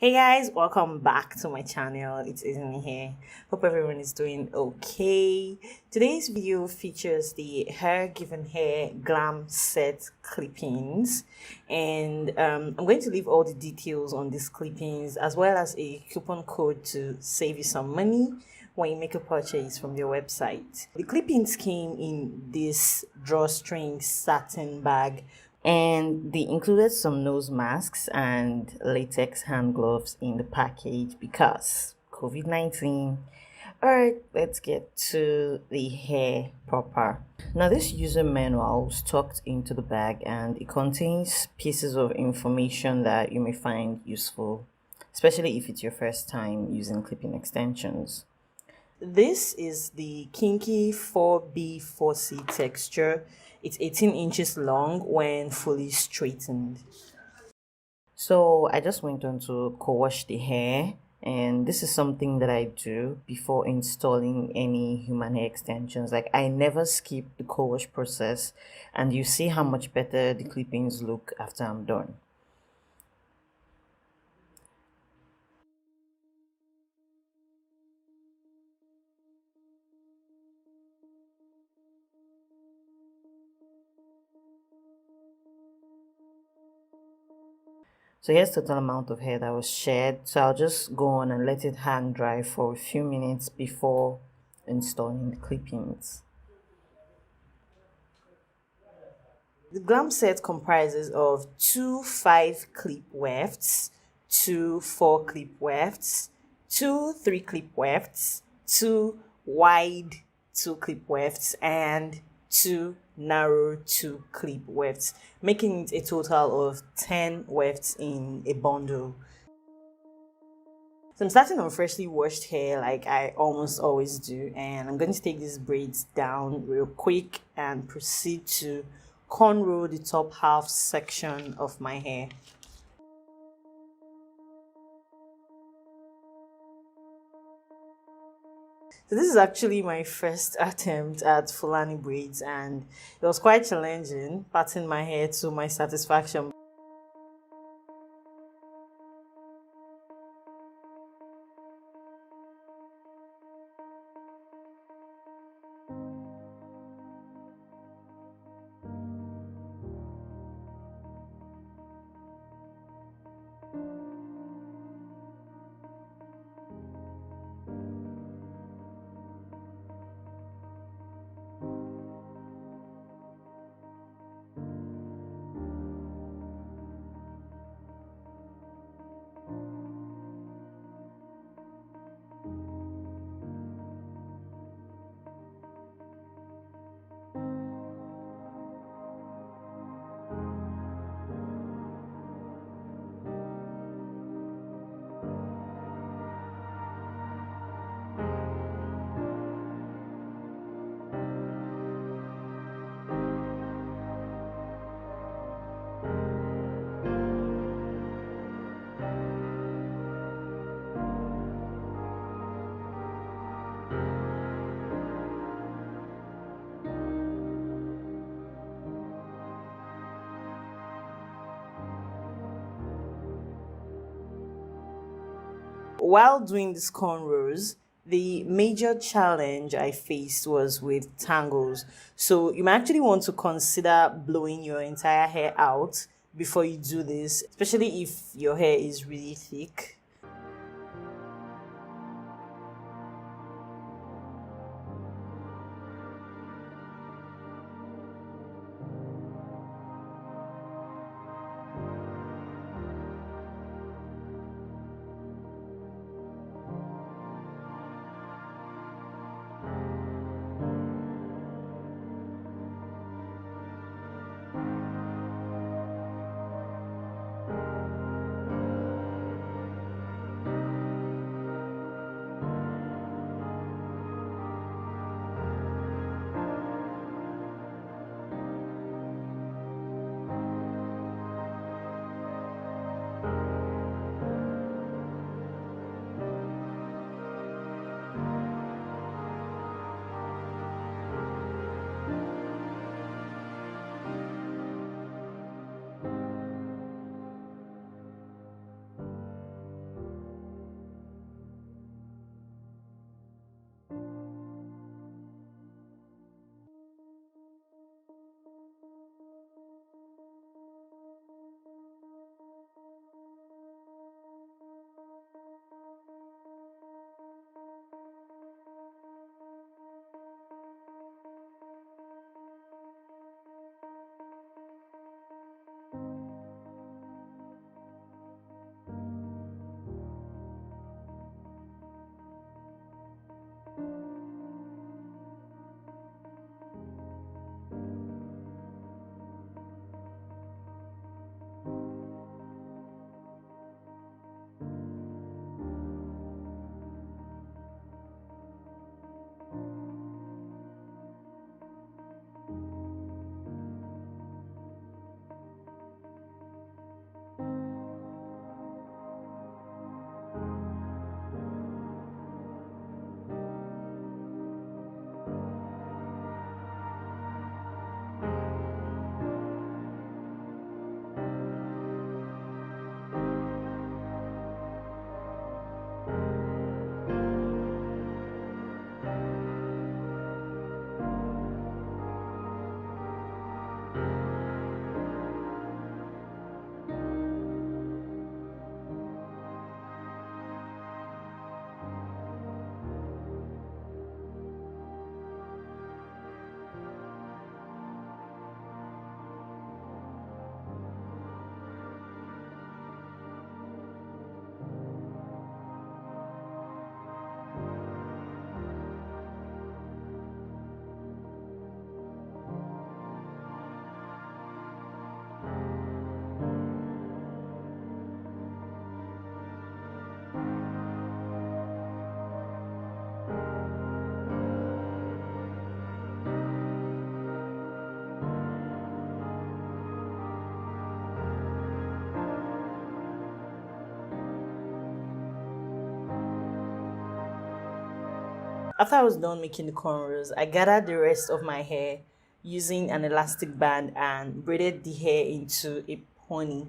Hey guys, welcome back to my channel. It's Izzy here. Hope everyone is doing okay. Today's video features the HerGivenHair Glam Set clippings, and I'm going to leave all the details on these clippings as well as a coupon code to save you some money when you make a purchase from their website. The clippings came in this drawstring satin bag, and they included some nose masks and latex hand gloves in the package because COVID-19. All right, let's get to the hair proper. Now, this user manual was tucked into the bag and it contains pieces of information that you may find useful, especially if it's your first time using clipping extensions. This is the Kinky 4B4C texture. It's 18 inches long when fully straightened. So I just went on to co-wash the hair, and this is something that I do before installing any human hair extensions. Like, I never skip the co-wash process, and you see how much better the clippings look after I'm done. So here's the total amount of hair that was shed. So I'll just go on and let it hang dry for a few minutes before installing the clippings. The glam set comprises of two 5-clip wefts, two 4-clip wefts, two 3-clip wefts, two wide 2-clip wefts, and two narrow 2-clip wefts, making it a total of 10 wefts in a bundle. So I'm starting on freshly washed hair like I almost always do, and I'm going to take these braids down real quick and proceed to cornrow the top half section of my hair. So this is actually my first attempt at Fulani braids, and it was quite challenging parting my hair to my satisfaction. While doing these cornrows, the major challenge I faced was with tangles. So you might actually want to consider blowing your entire hair out before you do this, especially if your hair is really thick. After I was done making the cornrows, I gathered the rest of my hair using an elastic band and braided the hair into a pony.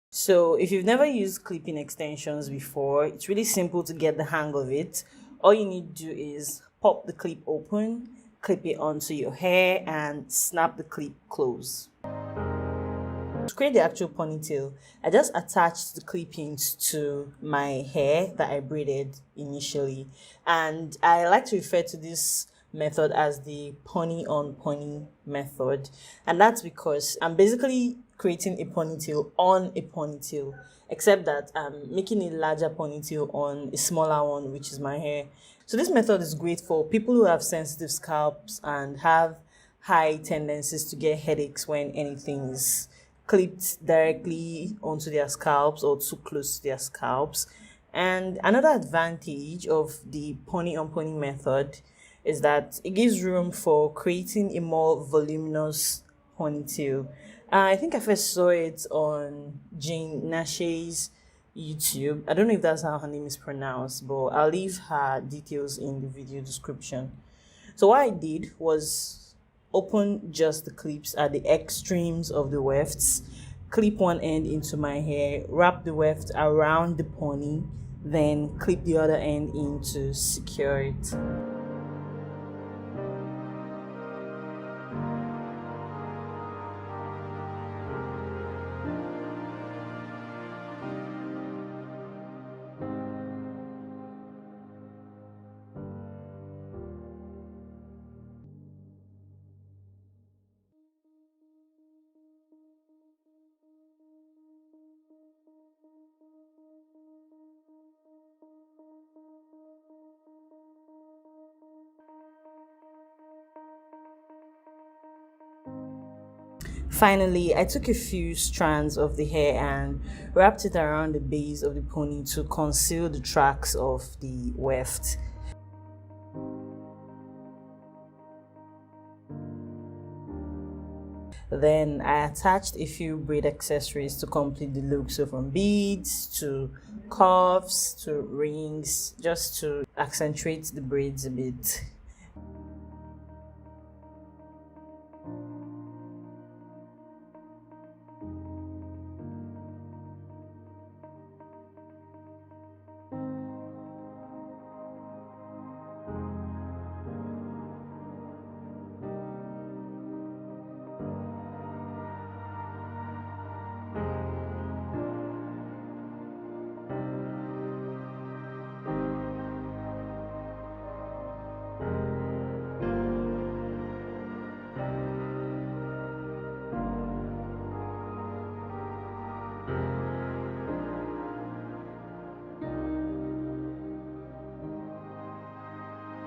So if you've never used clipping extensions before, it's really simple to get the hang of it. All you need to do is pop the clip open, clip it onto your hair, and snap the clip close. To create the actual ponytail, I just attached the clippings to my hair that I braided initially, and I like to refer to this method as the pony on pony method, and that's because I'm basically creating a ponytail on a ponytail, except that I'm making a larger ponytail on a smaller one, which is my hair. So this method is great for people who have sensitive scalps and have high tendencies to get headaches when anything is clipped directly onto their scalps or too close to their scalps. And another advantage of the pony on pony method is that it gives room for creating a more voluminous ponytail. I think I first saw it on Jane Nashe's YouTube. I don't know if that's how her name is pronounced, but I'll leave her details in the video description. So what I did was open just the clips at the extremes of the wefts, clip one end into my hair, wrap the weft around the pony, then clip the other end in to secure it. Finally, I took a few strands of the hair and wrapped it around the base of the pony to conceal the tracks of the weft. Then I attached a few braid accessories to complete the look, so from beads to cuffs to rings, just to accentuate the braids a bit.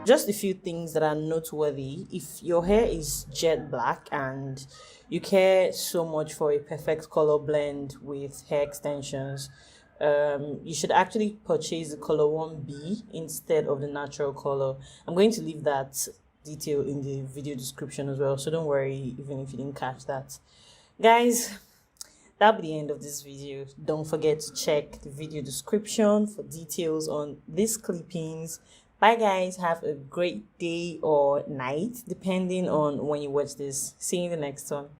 Just a few things that are noteworthy. If your hair is jet black and you care so much for a perfect color blend with hair extensions, you should actually purchase the color 1B instead of the natural color. I'm going to leave that detail in the video description as well, so don't worry even if you didn't catch that. Guys, that'll be the end of this video. Don't forget to check the video description for details on these clippings. Bye guys, have a great day or night depending on when you watch this. See you in the next one.